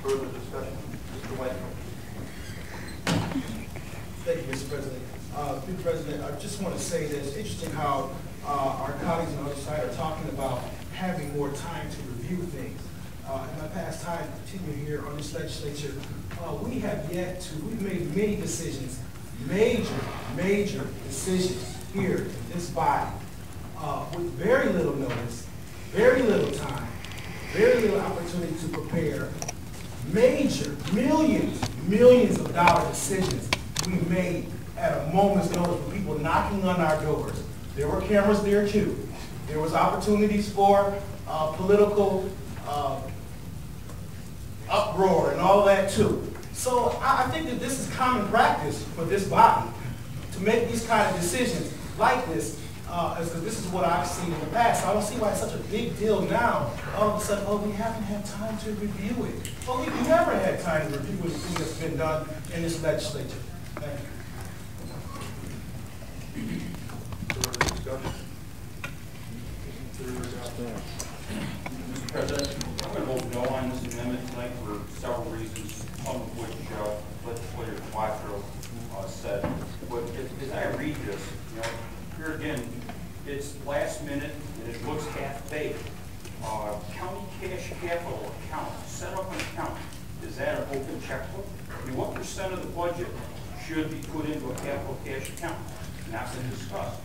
Further discussion? Mr. White. Thank you, Mr. President. Mr. President, I just want to say that it's interesting how our colleagues on the other side are talking about having more time to review things. In my past time, continuing here on this legislature, we've made many decisions, major decisions here in this body, with very little notice, very little time, very little opportunity to prepare. Major, millions of dollar decisions we made at a moment's notice with people knocking on our doors. There were cameras there too. There was opportunities for political uproar and all that too. So I think that this is common practice for this body to make these kind of decisions like this, because this is what I've seen in the past. I don't see why it's such a big deal now. All of a sudden, oh, we haven't had time to review it. Well, we've never had time to review anything that's been done in this legislature. Thank you. Further discussion? Mr. President, I'm going to vote no on this amendment tonight for several reasons, some of which Legislator Quattro said. But as I read this, here again, it's last minute and it looks half-baked. County cash capital account, set up an account. Is that an open checkbook? I mean, what percent of the budget should be put into a capital cash account? Not been discussed.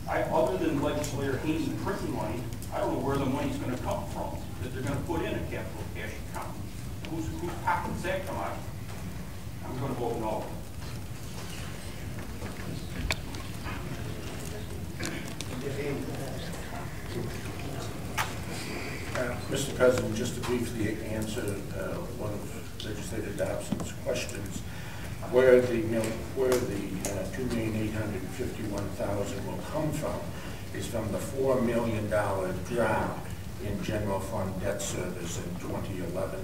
Other than Legislator Haney printing money, I don't know where the money's going to come from that they're going to put in a capital cash account. Whose pockets that come out? I'm going to vote no. Mr. President, just to briefly answer one of Legislator Dobson's questions, where the $2,851,000 will come from is from the $4 million drop in general fund debt service in 2011,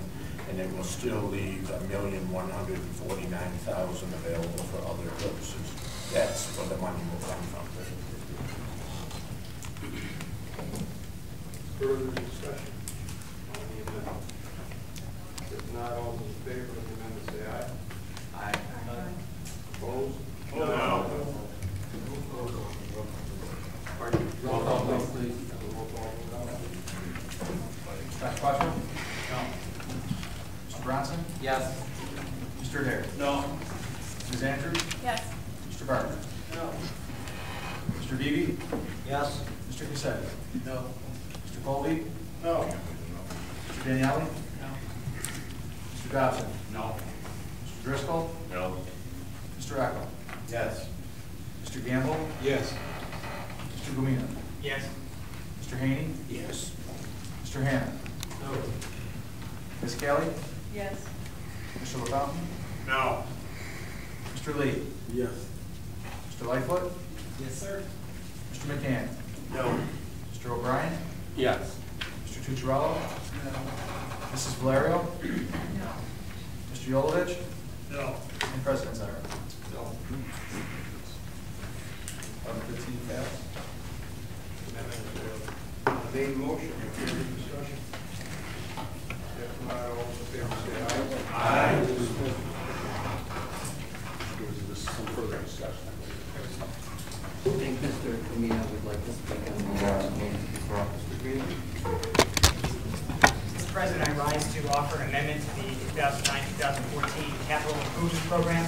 and it will still leave $1,149,000 available for other purposes. That's where the money will come from. Further discussion on the amendment? If not, all those in favor of the amendment say aye. Aye. Opposed? No. Roll call, please. Roll call. Dr. Quattro? No. Mr. Bronson? Yes. Mr. Adair? No. Ms. Andrews? Yes. Mr. Barker? No. Mr. Beebe? Yes. Mr. Cassetti? No. Mr. Colby? No. Mr. Daniele? No. Mr. Dobson? No. Mr. Driscoll? No. Mr. Echo? Yes. Mr. Gamble? Yes. Mr. Gumina? Yes. Mr. Haney? Yes. Mr. Hanna? No. Ms. Kelly? Yes. Mr. LaFountain? No. Mr. Lee? Yes. Mr. Lightfoot? Yes, sir. Mr. McCann? No. Mr. O'Brien? Yes. Mr. Tucciarello? Mrs. Valerio? No. Mr. Yolovich? No. And President Zara. No. 11:15 passed. Amendment failed. Main motion, further discussion? If not, all those in favor say aye. Aye. Some further discussion. I think Mr. Gumina would like to speak on the motion before Mr. Green. Mr. President, I rise to offer an amendment to the 2009-2014 Capital Improvement Program.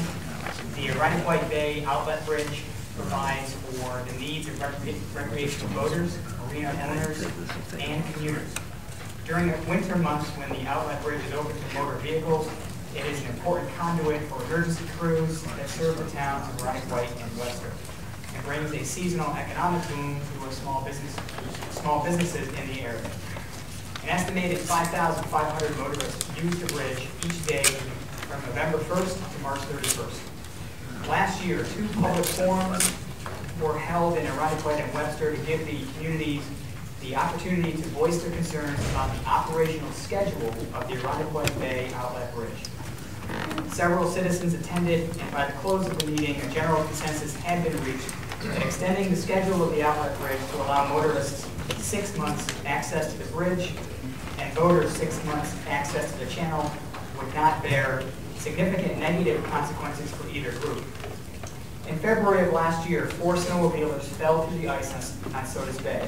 The Irondequoit Bay Outlet Bridge provides for the needs of recreational boaters, marina owners, and commuters. During the winter months when the outlet bridge is open to motor vehicles, it is an important conduit for emergency crews that serve the towns of Irondequoit and Webster. It brings a seasonal economic boom to small businesses in the area. An estimated 5,500 motorists use the bridge each day from November 1st to March 31st. Last year, 2 public forums were held in Irondequoit and Webster to give the communities the opportunity to voice their concerns about the operational schedule of the Irondequoit Bay Outlet Bridge. Several citizens attended, and by the close of the meeting, a general consensus had been reached that extending the schedule of the outlet bridge to allow motorists 6 months access to the bridge, and voters 6 months access to the channel would not bear significant negative consequences for either group. In February of last year, 4 snowmobilers fell through the ice on Sodas Bay.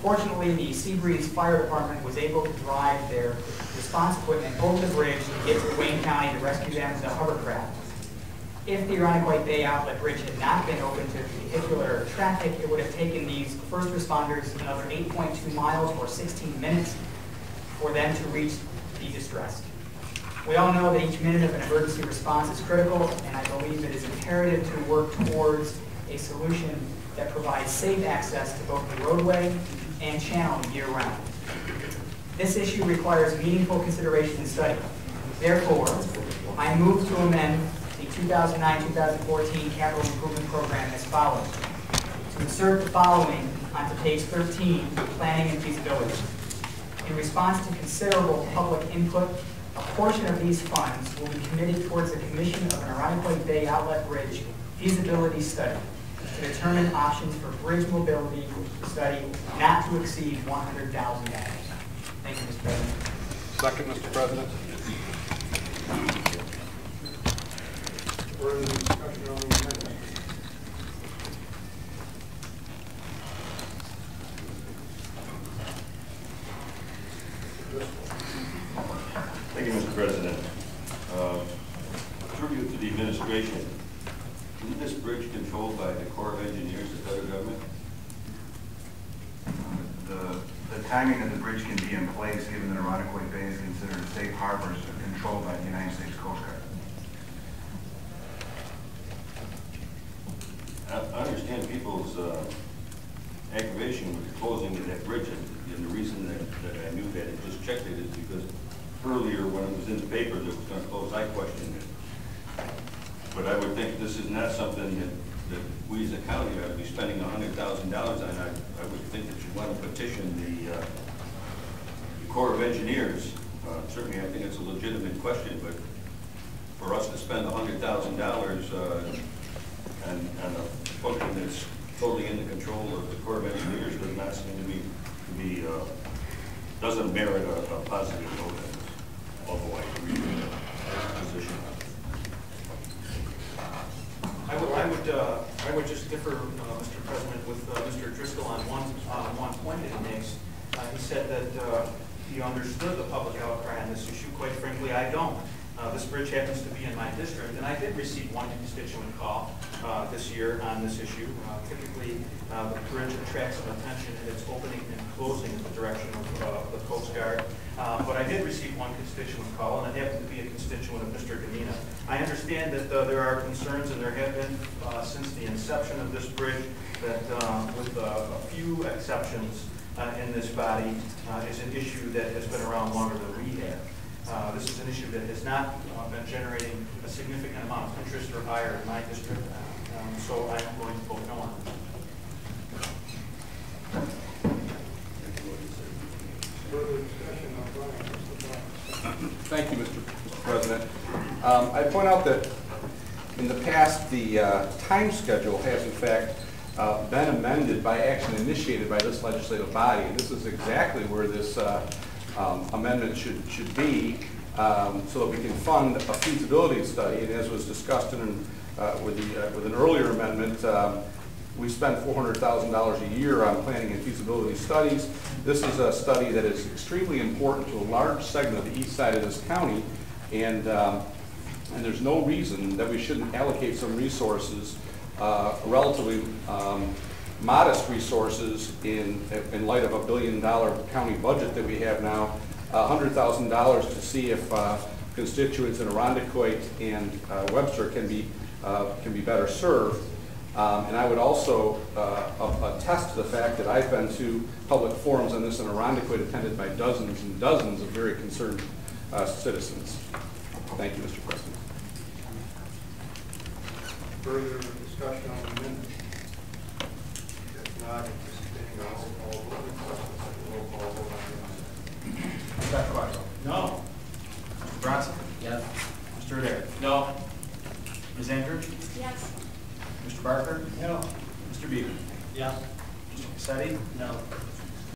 Fortunately, the Seabreeze Fire Department was able to drive their response equipment over the bridge to get to Wayne County to rescue them with a hovercraft. If the Irondequoit Bay Outlet Bridge had not been open to vehicular traffic, it would have taken these first responders another 8.2 miles or 16 minutes for them to reach the distressed. We all know that each minute of an emergency response is critical, and I believe it is imperative to work towards a solution that provides safe access to both the roadway and channel year-round. This issue requires meaningful consideration and study. Therefore, I move to amend the 2009-2014 Capital Improvement Program as follows. To insert the following onto page 13, Planning and Feasibility. In response to considerable public input, a portion of these funds will be committed towards the commission of an Irondequoit Bay Outlet Bridge feasibility study to determine options for bridge mobility study not to exceed $100,000. Thank you, Mr. President. Second, Mr. President. Further discussion on the amendment? Thank you, Mr. President. Tribute to the administration. Isn't this bridge controlled by the Corps of Engineers, the federal government? The timing of the bridge can be in place given that Irondequoit Bay is considered a safe harbor, so controlled by the United States Coast Guard. I understand people's aggravation with the closing of that bridge, and the reason that I knew that and just checked it is because earlier when it was in the paper that it was going to close, I questioned it. But I would think this is not something that we as a county ought to be spending $100,000 on. I would think that you want to petition the Corps of Engineers. Certainly I think it's a legitimate question, but for us to spend $100,000 on a function that's totally in the control of the Corps of Engineers does not seem to be doesn't merit a positive vote, although I agree with the position. I would just differ, Mr. President, with Mr. Driscoll on one point that he makes. He said that he understood the public outcry on this issue. Quite frankly, I don't. This bridge happens to be in my district, and I did receive one constituent call this year on this issue. Typically, the bridge attracts some attention in its opening and closing in the direction of the Coast Guard. But I did receive one constituent call, and it happened to be a constituent of Mr. Gamina. I understand that there are concerns, and there have been since the inception of this bridge, that with a few exceptions in this body, is an issue that has been around longer than we have. This is an issue that has not been generating a significant amount of interest or ire in my district, so I am going to vote no on it. Further discussion on Brian. Mr. Brian. Thank you, Mr. President. I point out that in the past, the time schedule has in fact been amended by action initiated by this legislative body, and this is exactly where this amendment should be, so that we can fund a feasibility study. And as was discussed with an earlier amendment, we spend $400,000 a year on planning and feasibility studies. This is a study that is extremely important to a large segment of the east side of this county, and there's no reason that we shouldn't allocate some resources, relatively modest resources in light of $1 billion county budget that we have now, $100,000 to see if constituents in Irondequoit and Webster can be better served. And I would also attest to the fact that I've been to public forums on this in Irondequoit, attended by dozens and dozens of very concerned citizens. Thank you, Mr. President. Further discussion on the amendment? If not,